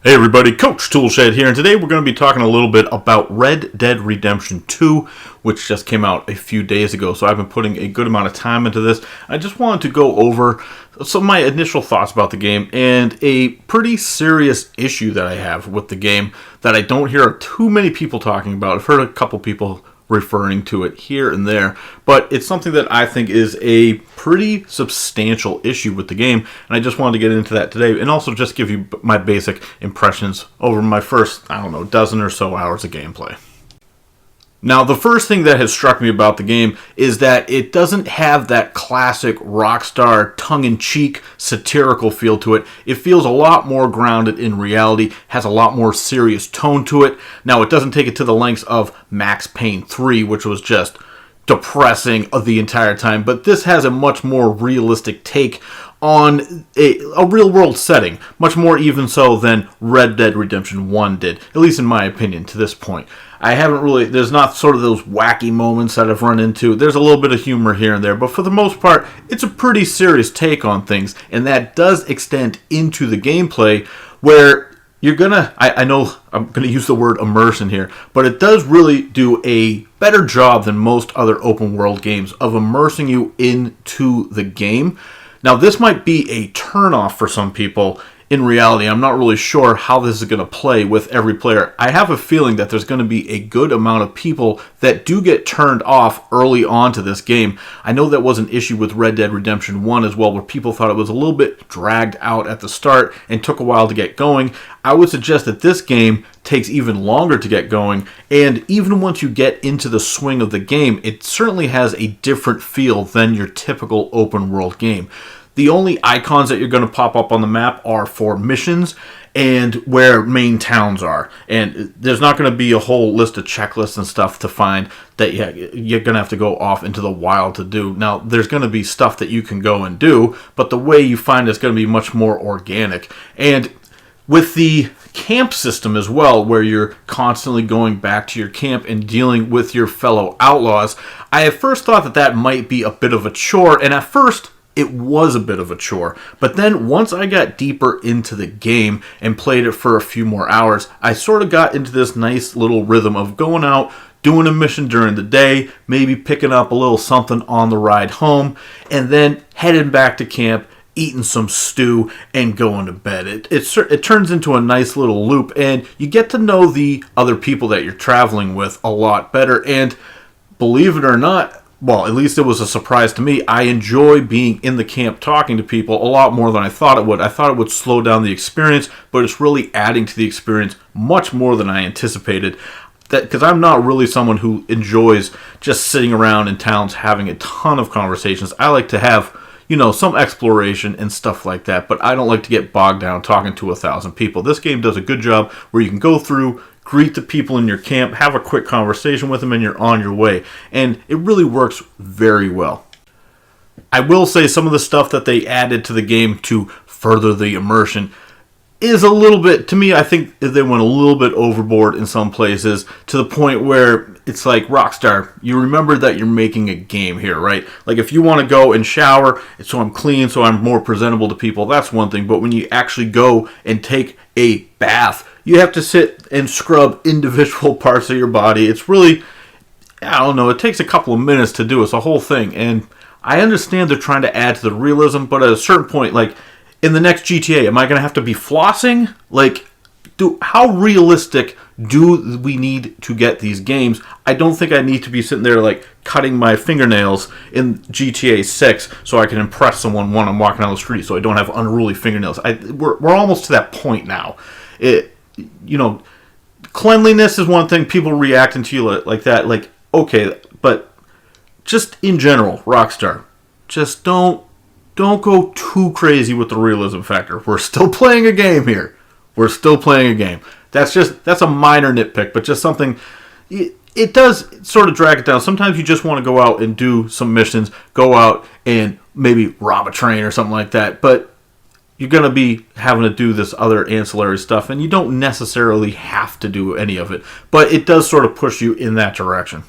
Hey everybody, Coach Toolshed here, and today we're going to be talking a little bit about Red Dead Redemption 2, which just came out a few days ago, so I've been putting a good amount of time into this. I just wanted to go over some of my initial thoughts about the game and a pretty serious issue that I have with the game that I don't hear too many people talking about. I've heard a couple people referring to it here and there, but it's something that I think is a pretty substantial issue with the game, and I just wanted to get into that today and also just give you my basic impressions over my first, dozen or so hours of gameplay. Now, the first thing that has struck me about the game is that it doesn't have that classic Rockstar tongue-in-cheek satirical feel to it. It feels a lot more grounded in reality, has a lot more serious tone to it. Now, it doesn't take it to the lengths of Max Payne 3, which was just depressing the entire time, but this has a much more realistic take on a real-world setting, much more even so than Red Dead Redemption 1 did, at least in my opinion, to this point. There's not sort of those wacky moments that I've run into. There's a little bit of humor here and there, but for the most part, it's a pretty serious take on things, and that does extend into the gameplay where you're gonna, I know I'm gonna use the word immersion here, but it does really do a better job than most other open world games of immersing you into the game. Now, this might be a turnoff for some people. In reality, I'm not really sure how this is going to play with every player. I have a feeling that there's going to be a good amount of people that do get turned off early on to this game. I know that was an issue with Red Dead Redemption 1 as well, where people thought it was a little bit dragged out at the start and took a while to get going. I would suggest that this game takes even longer to get going, and even once you get into the swing of the game, it certainly has a different feel than your typical open world game. The only icons that you're going to pop up on the map are for missions and where main towns are. And there's not going to be a whole list of checklists and stuff to find that you're going to have to go off into the wild to do. Now, there's going to be stuff that you can go and do, but the way you find it's going to be much more organic. And with the camp system as well, where you're constantly going back to your camp and dealing with your fellow outlaws, I at first thought that might be a bit of a chore, and at first it was a bit of a chore. But then once I got deeper into the game and played it for a few more hours, I sort of got into this nice little rhythm of going out, doing a mission during the day, maybe picking up a little something on the ride home, and then heading back to camp, eating some stew, and going to bed. It turns into a nice little loop, and you get to know the other people that you're traveling with a lot better. And believe it or not, well, at least it was a surprise to me, I enjoy being in the camp talking to people a lot more than I thought it would. I thought it would slow down the experience, but it's really adding to the experience much more than I anticipated. Because I'm not really someone who enjoys just sitting around in towns having a ton of conversations. I like to have, some exploration and stuff like that, but I don't like to get bogged down talking to 1,000 people. This game does a good job where you can go through, greet the people in your camp, have a quick conversation with them, and you're on your way. And it really works very well. I will say some of the stuff that they added to the game to further the immersion is a little bit, to me, I think they went a little bit overboard in some places, to the point where it's like, Rockstar, you remember that you're making a game here, right? Like, if you want to go and shower, so I'm clean, so I'm more presentable to people, that's one thing. But when you actually go and take a bath, you have to sit and scrub individual parts of your body. It's really, it takes a couple of minutes to do. It's a whole thing. And I understand they're trying to add to the realism, but at a certain point, like, in the next GTA, am I going to have to be flossing? Like, how realistic do we need to get these games? I don't think I need to be sitting there, like, cutting my fingernails in GTA 6 so I can impress someone when I'm walking down the street so I don't have unruly fingernails. We're almost to that point now. Cleanliness is one thing, people reacting to you like that, like, okay, but just in general, Rockstar, just don't go too crazy with the realism factor. We're still playing a game here. We're still playing a game. That's a minor nitpick, but just something, it does sort of drag it down. Sometimes you just want to go out and do some missions, go out and maybe rob a train or something like that, but you're going to be having to do this other ancillary stuff, and you don't necessarily have to do any of it, but it does sort of push you in that direction.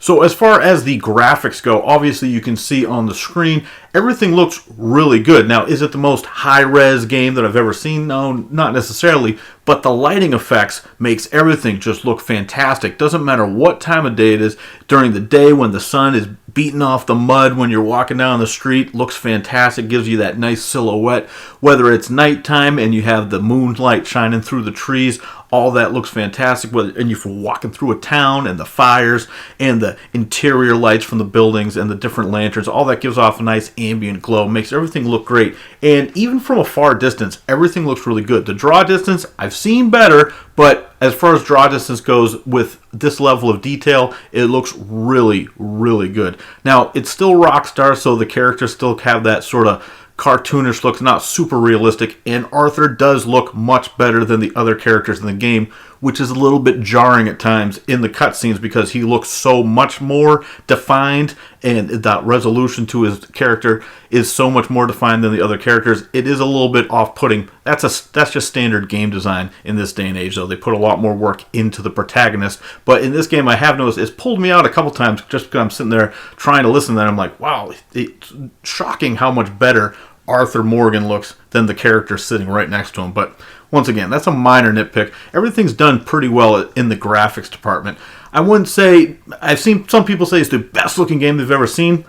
So as far as the graphics go, obviously you can see on the screen everything looks really good. Now, is it the most high-res game that I've ever seen? No, not necessarily, but the lighting effects makes everything just look fantastic. Doesn't matter what time of day it is. During the day when the sun is beating off the mud when you're walking down the street, looks fantastic, gives you that nice silhouette. Whether it's nighttime and you have the moonlight shining through the trees, all that looks fantastic. And if you're walking through a town and the fires and the interior lights from the buildings and the different lanterns, all that gives off a nice ambient glow, makes everything look great. And even from a far distance, everything looks really good. The draw distance, I've seen better, but as far as draw distance goes with this level of detail, it looks really, really good. Now, it's still Rockstar, so the characters still have that sort of cartoonish look, not super realistic, and Arthur does look much better than the other characters in the game, which is a little bit jarring at times in the cutscenes because he looks so much more defined and that resolution to his character is so much more defined than the other characters. It is a little bit off-putting. That's just standard game design in this day and age, though. They put a lot more work into the protagonist, but in this game I have noticed it's pulled me out a couple times just because I'm sitting there trying to listen to that. I'm like, wow, it's shocking how much better Arthur Morgan looks than the character sitting right next to him. But once again, that's a minor nitpick. Everything's done pretty well in the graphics department. I wouldn't say, I've seen some people say it's the best looking game they've ever seen.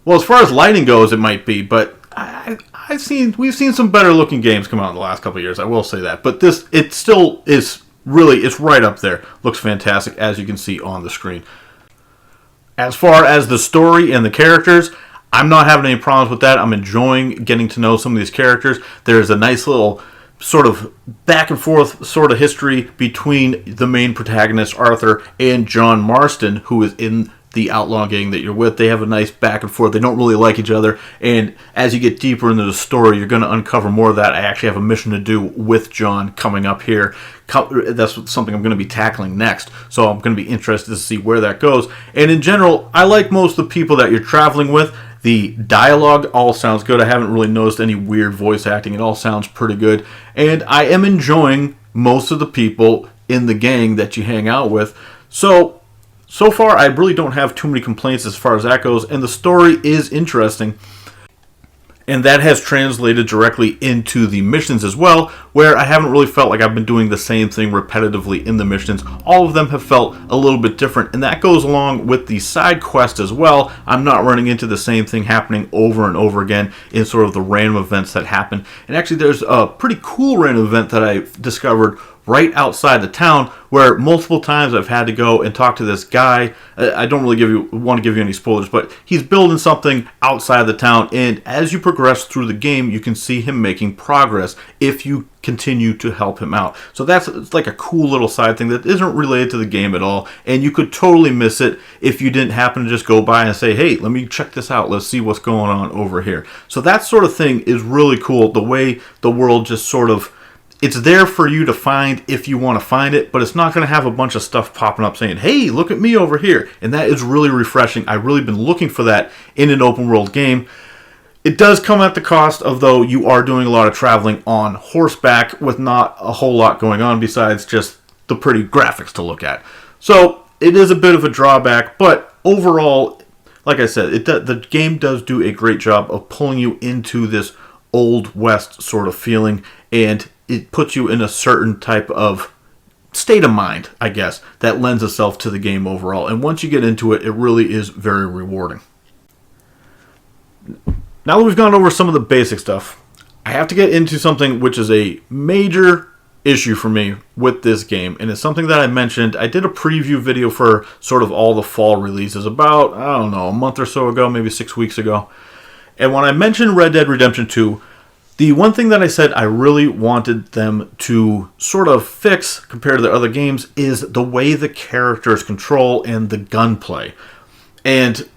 Well, as far as lighting goes, it might be, but we've seen some better looking games come out in the last couple of years. I will say that, but it still is really, it's right up there. Looks fantastic, as you can see on the screen. As far as the story and the characters, I'm not having any problems with that. I'm enjoying getting to know some of these characters. There's a nice little sort of back and forth sort of history between the main protagonist, Arthur, and John Marston, who is in the outlaw gang that you're with. They have a nice back and forth. They don't really like each other. And as you get deeper into the story, you're going to uncover more of that. I actually have a mission to do with John coming up here. That's something I'm going to be tackling next. So I'm going to be interested to see where that goes. And in general, I like most of the people that you're traveling with. The dialogue all sounds good. I haven't really noticed any weird voice acting. It all sounds pretty good. And I am enjoying most of the people in the gang that you hang out with. So far, I really don't have too many complaints as far as that goes. And the story is interesting. And that has translated directly into the missions as well, where I haven't really felt like I've been doing the same thing repetitively in the missions. All of them have felt a little bit different, and that goes along with the side quest as well. I'm not running into the same thing happening over and over again in sort of the random events that happen. And actually, there's a pretty cool random event that I discovered right outside the town, where multiple times I've had to go and talk to this guy. I don't really want to give you any spoilers, but he's building something outside the town, and as you progress through the game, you can see him making progress if you continue to help him out. So it's like a cool little side thing that isn't related to the game at all, and you could totally miss it if you didn't happen to just go by and say, hey, let me check this out. Let's see what's going on over here. So that sort of thing is really cool, the way the world just sort of, it's there for you to find if you want to find it, but it's not going to have a bunch of stuff popping up saying, hey, look at me over here. And that is really refreshing. I've really been looking for that in an open world game. It does come at the cost of, though, you are doing a lot of traveling on horseback with not a whole lot going on besides just the pretty graphics to look at. So it is a bit of a drawback, but overall, like I said, the game does do a great job of pulling you into this Old West sort of feeling, and it puts you in a certain type of state of mind, I guess, that lends itself to the game overall. And once you get into it, it really is very rewarding. Now that we've gone over some of the basic stuff, I have to get into something which is a major issue for me with this game. And it's something that I mentioned. I did a preview video for sort of all the fall releases about, I don't know, a month or so ago, maybe 6 weeks ago. And when I mentioned Red Dead Redemption 2, the one thing that I said I really wanted them to sort of fix compared to the other games is the way the characters control and the gunplay. And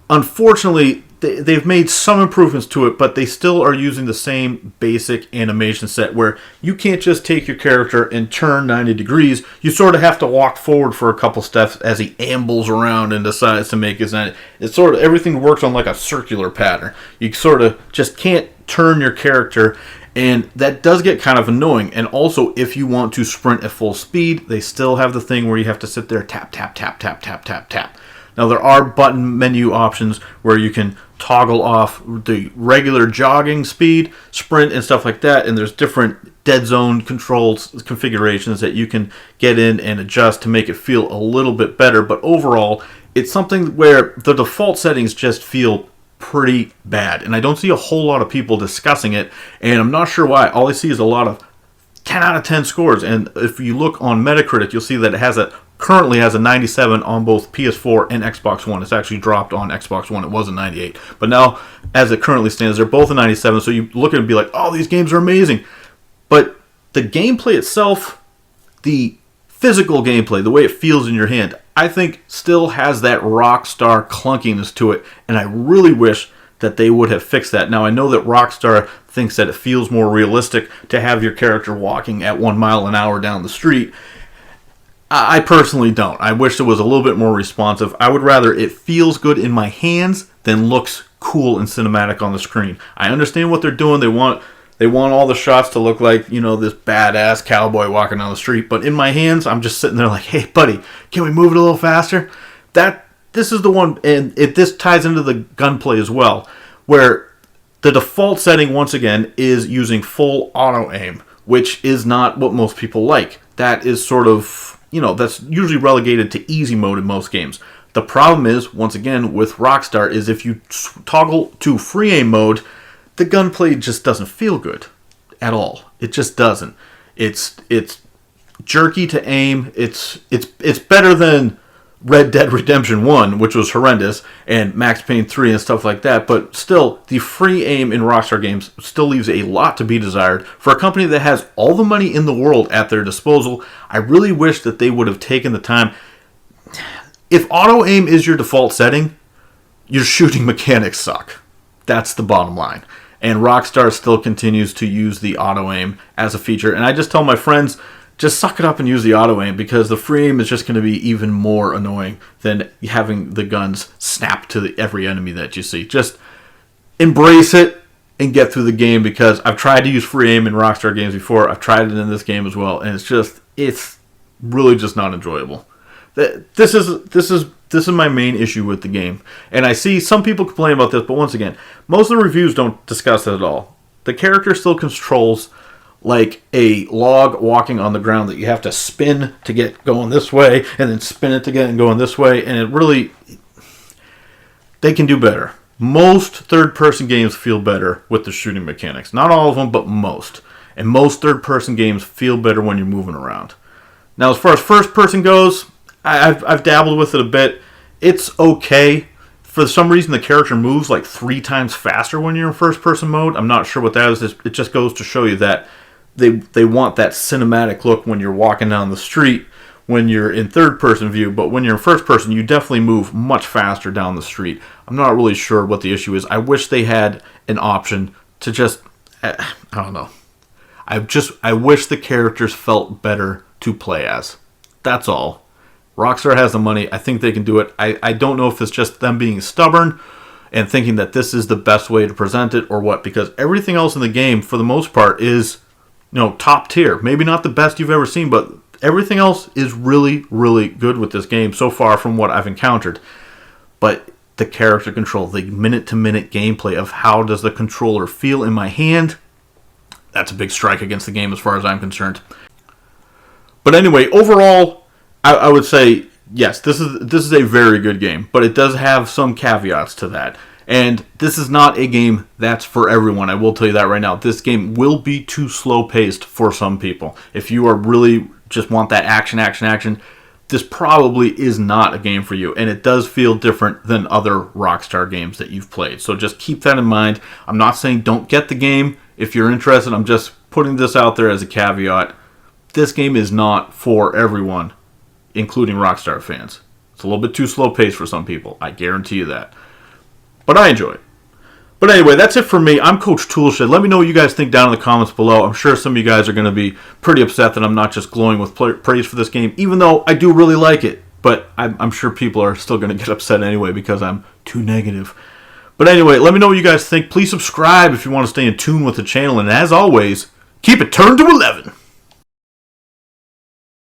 unfortunately, they've made some improvements to it, but they still are using the same basic animation set where you can't just take your character and turn 90 degrees. You sort of have to walk forward for a couple steps as he ambles around and decides to make his end. It's sort of, everything works on like a circular pattern. You sort of just can't turn your character, and that does get kind of annoying. And also, if you want to sprint at full speed, they still have the thing where you have to sit there, tap, tap, tap, tap, tap, tap, tap. Now, there are button menu options where you can toggle off the regular jogging speed, sprint, and stuff like that. And there's different dead zone controls configurations that you can get in and adjust to make it feel a little bit better. But overall, it's something where the default settings just feel pretty bad. And I don't see a whole lot of people discussing it. And I'm not sure why. All I see is a lot of 10 out of 10 scores. And if you look on Metacritic, you'll see that it currently has a 97 on both PS4 and Xbox One. It's actually dropped on Xbox One. It was a 98. But now, as it currently stands, they're both a 97. So you look at it and be like, oh, these games are amazing. But the gameplay itself, the physical gameplay, the way it feels in your hand, I think still has that Rockstar clunkiness to it. And I really wish that they would have fixed that. Now, I know that Rockstar thinks that it feels more realistic to have your character walking at 1 mile an hour down the street. I personally don't. I wish it was a little bit more responsive. I would rather it feels good in my hands than looks cool and cinematic on the screen. I understand what they're doing. They want all the shots to look like, this badass cowboy walking down the street. But in my hands, I'm just sitting there like, hey, buddy, can we move it a little faster? This is the one, and this ties into the gunplay as well, where the default setting, once again, is using full auto-aim, which is not what most people like. That is sort of, that's usually relegated to easy mode in most games. The problem is, once again, with Rockstar, is if you toggle to free aim mode, the gunplay just doesn't feel good at all. It just doesn't. It's jerky to aim. It's better than Red Dead Redemption 1, which was horrendous, and Max Payne 3 and stuff like that, but still, the free aim in Rockstar games still leaves a lot to be desired. For a company that has all the money in the world at their disposal, I really wish that they would have taken the time. If auto-aim is your default setting, your shooting mechanics suck. That's the bottom line. And Rockstar still continues to use the auto-aim as a feature, and I just tell my friends, just suck it up and use the auto-aim, because the free aim is just going to be even more annoying than having the guns snap to every enemy that you see. Just embrace it and get through the game, because I've tried to use free aim in Rockstar games before. I've tried it in this game as well, and it's really just not enjoyable. This is my main issue with the game. And I see some people complain about this, but once again, most of the reviews don't discuss it at all. The character still controls like a log walking on the ground that you have to spin to get going this way, and then spin it to get going this way, and it really, they can do better. Most third-person games feel better with the shooting mechanics. Not all of them, but most. And most third-person games feel better when you're moving around. Now, as far as first-person goes, I've dabbled with it a bit. It's okay. For some reason, the character moves like 3 times faster when you're in first-person mode. I'm not sure what that is. It just goes to show you that they want that cinematic look when you're walking down the street when you're in third-person view, but when you're in first-person, you definitely move much faster down the street. I'm not really sure what the issue is. I wish they had an option to just, I don't know. I wish the characters felt better to play as. That's all. Rockstar has the money. I think they can do it. I don't know if it's just them being stubborn and thinking that this is the best way to present it or what, because everything else in the game, for the most part, is top tier. Maybe not the best you've ever seen, but everything else is really, really good with this game so far from what I've encountered. But the character control, the minute-to-minute gameplay of how does the controller feel in my hand, that's a big strike against the game as far as I'm concerned. But anyway, overall, I would say, yes, this is a very good game, but it does have some caveats to that. And this is not a game that's for everyone. I will tell you that right now. This game will be too slow-paced for some people. If you are really just want that action, this probably is not a game for you. And it does feel different than other Rockstar games that you've played. So just keep that in mind. I'm not saying don't get the game if you're interested. I'm just putting this out there as a caveat. This game is not for everyone, including Rockstar fans. It's a little bit too slow-paced for some people. I guarantee you that. But I enjoy it. But anyway, that's it for me. I'm Coach Toolshed. Let me know what you guys think down in the comments below. I'm sure some of you guys are going to be pretty upset that I'm not just glowing with praise for this game, even though I do really like it. But I'm sure people are still going to get upset anyway because I'm too negative. But anyway, let me know what you guys think. Please subscribe if you want to stay in tune with the channel. And as always, keep it turned to 11.